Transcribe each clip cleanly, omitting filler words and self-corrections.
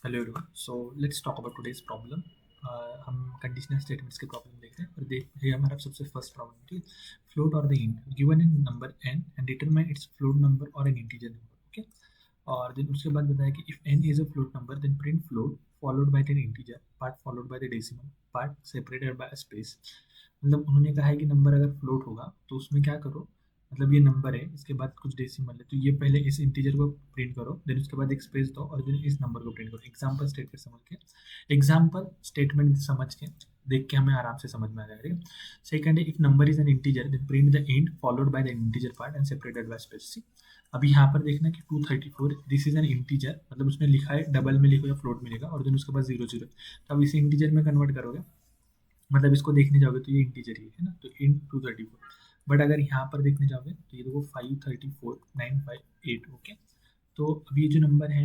Hello everyone, so let's talk about today's problem. हम conditional statements के problem देख रहे हैं और ये हमारा सबसे फर्स्ट प्रॉब्लम ठीक है। फ्लोट और the int given in number n and determine its float number और एन इंटीजर नंबर। ओके, और देन उसके बाद बताया कि if n is a float number then print float followed by the integer part followed by the decimal part separated by space. मतलब उन्होंने कहा है कि नंबर अगर फ्लोट होगा तो उसमें क्या करो, मतलब ये नंबर है, इसके बाद कुछ डेसिमल है, तो ये पहले इस इंटीजर को प्रिंट करो, देन उसके बाद एक स्पेस दो और देन इस नंबर को प्रिंट करो। एग्जांपल स्टेटमेंट समझ के, एग्जांपल स्टेटमेंट समझ के देख के हमें आराम से समझ में आ जाएगा। सेकंड है, if number is an integer then print the int followed by the integer part and separated by space. See, अभी यहाँ पर देखना कि 234 दिस इज एन इंटीजर, मतलब उसने लिखा है डबल में लिखो या फ्लोट में लिखा और देन उसके बाद 00, तो अब इसे इंटीजर में कन्वर्ट करोगे, मतलब इसको देखने जाओगे तो ये इंटीजर ही है ना, तो इन 234। बट अगर यहाँ पर देखने जाओगे तो ये देखो 534958। ओके, तो अब ये जो नंबर है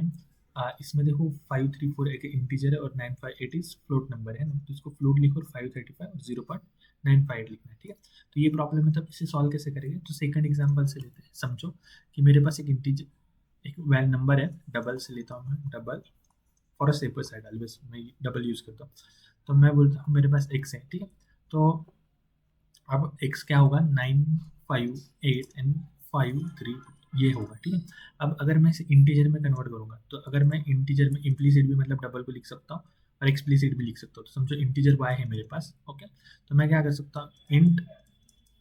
इसमें देखो 534 एक इंटीजर है और 958 इज फ्लोट नंबर है ना, तो इसको फ्लोट लिखो और 535 और 0.958 लिखना है। ठीक है, तो ये प्रॉब्लम है, तब इसे सॉल्व कैसे करेंगे, तो सेकंड एग्जांपल से लेते हैं। समझो कि मेरे पास एक इंटीजर एक वैल नंबर है, डबल से लेता हूँ मैं, double for a safer side always मैं डबल यूज करता हूँ। तो मैं बोलता हूँ मेरे पास x है, ठीक है, तो अब x क्या होगा, 958 एंड 53 ये होगा। ठीक है, अब अगर मैं इसे इंटीजर में कन्वर्ट करूंगा तो अगर मैं इंटीजर में इम्प्लीसिट भी मतलब डबल को लिख सकता हूँ और एक्सप्लीसिट भी लिख सकता हूँ। तो समझो इंटीजर y है मेरे पास। ओके, तो मैं क्या कर सकता हूँ, इंट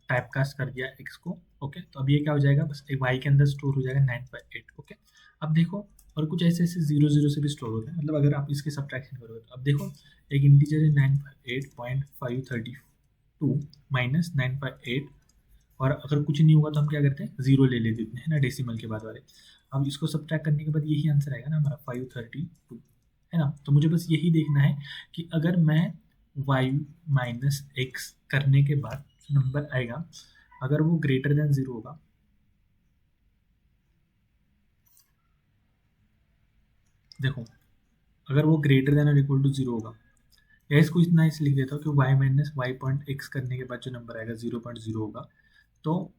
टाइपकास्ट कर दिया x को। ओके, तो अब ये क्या हो जाएगा, बस एक y के अंदर स्टोर हो जाएगा 958। ओके, अब देखो और कुछ ऐसे ऐसे 00 से भी स्टोर होता है, मतलब अगर आप इसके सब्ट्रैक्शन करोगे तो अब देखो एक इंटीजर है 958.532 माइनस 958, और अगर कुछ नहीं होगा तो हम क्या करते हैं, जीरो ले लेते हैं ना डेसिमल के बाद वाले। अब इसको सब्ट्रैक्ट करने के बाद यही आंसर आएगा ना हमारा 532, है ना। तो मुझे बस यही देखना है कि अगर मैं y माइनस एक्स करने के बाद नंबर आएगा, अगर वो ग्रेटर देन जीरो होगा, देखो अगर वो ग्रेटर देन और इक्वल टू जीरो होगा, या इसको इतना इस लिख देता हूँ कि y minus y point x करने के बाद जो नंबर आएगा 0.0 होगा, तो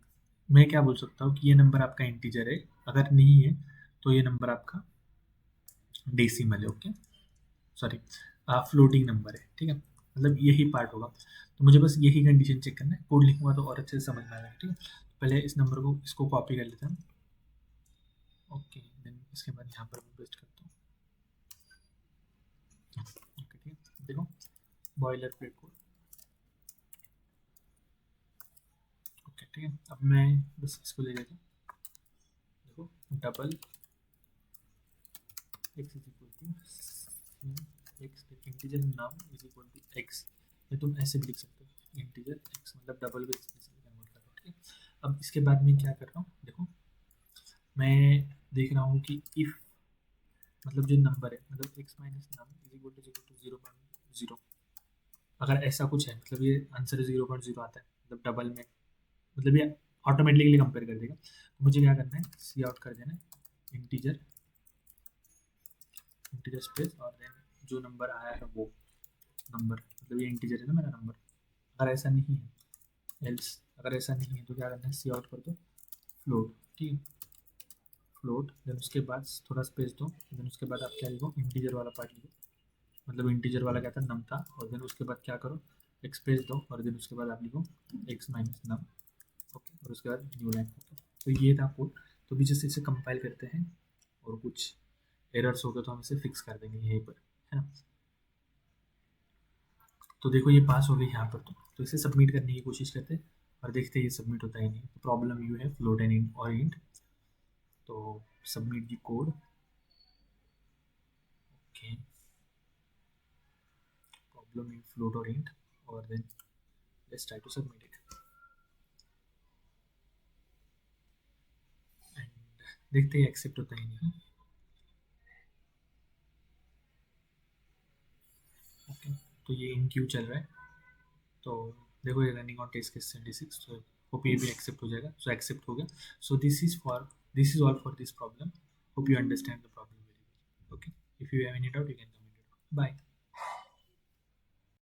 मैं क्या बोल सकता हूँ कि ये नंबर आपका इंटीजर है। अगर नहीं है तो ये नंबर आपका डेसिमल है। ओके, सॉरी फ्लोटिंग नंबर है। ठीक है, मतलब यही पार्ट होगा। तो मुझे बस यही कंडीशन चेक करना है, कोड लिखूंगा तो और अच्छे से समझ में आएगा। ठीक है, तो पहले इस नंबर को इसको कॉपी कर लेते हैं। ओके, देन इसके बाद यहाँ पर मैं पेस्ट करता हूँ। ओके, ठीक है, देखो बॉयलर प्लेट कोड। ओके, ठीक है, अब मैं बस इसको ले लेता हूँ। देखो double x is equal to x, integer नाम इज इक्वल टू एक्स, या तुम ऐसे भी लिख सकते हो इंटीजर एक्स, मतलब डबल को एक्स में कन्वर्ट कर रहा हूँ। ठीक है, अब इसके बाद मैं क्या कर रहा हूँ, देखो मैं देख रहा हूँ कि इफ मतलब जो नंबर है, मतलब एक्स माइनस नाम इज इक्वल टू 0.0, अगर ऐसा कुछ है मतलब ये आंसर 0.0 आता है, मतलब डबल में, मतलब ये ऑटोमेटिकली कंपेयर कर देगा। तो मुझे क्या करना है, सी आउट कर देना है इंटीजर, इंटीजर स्पेस और देन जो नंबर आया है वो नंबर, मतलब ये इंटीजर है ना मेरा नंबर। अगर ऐसा नहीं है, एल्स अगर ऐसा नहीं है तो क्या करना है, सी आउट कर दो फ्लोट। ठीक है, फ्लोट, देन उसके बाद थोड़ा स्पेस दो, देन उसके बाद आप क्या लिखो, इंटीजर वाला पार्ट लिखो, मतलब इंटीजर वाला क्या था, नम था, और देन उसके बाद क्या करो, एक स्पेस दो और देन उसके बाद आप लिखो एक्स माइनस नम। ओके, और उसके बाद न्यू लाइन। तो ये था कोड। तो भी जैसे इसे कंपाइल करते हैं और कुछ एरर्स हो गए तो हम इसे फिक्स कर देंगे यहीं पर, है ना। तो देखो ये पास हो गई यहाँ पर, तो इसे सबमिट करने की कोशिश करते हैं और देखते हैं ये सबमिट होता है नहीं। तो प्रॉब्लम यू है फ्लोट एंड इंट और इंट, तो submit the code. Okay, problem in float और इंट, और then let's try to submit it and देखते हैं एक्सेप्ट होता है नहीं। ओके, तो ये इन क्यू चल रहा है, तो देखो ये रनिंग ऑन टेस्ट केस 76, तो होप ये भी एक्सेप्ट हो जाएगा। सो एक्सेप्ट हो गया। So this is all for this problem. Hope you understand the problem very well. Okay, if you have any doubt you can comment it. Bye.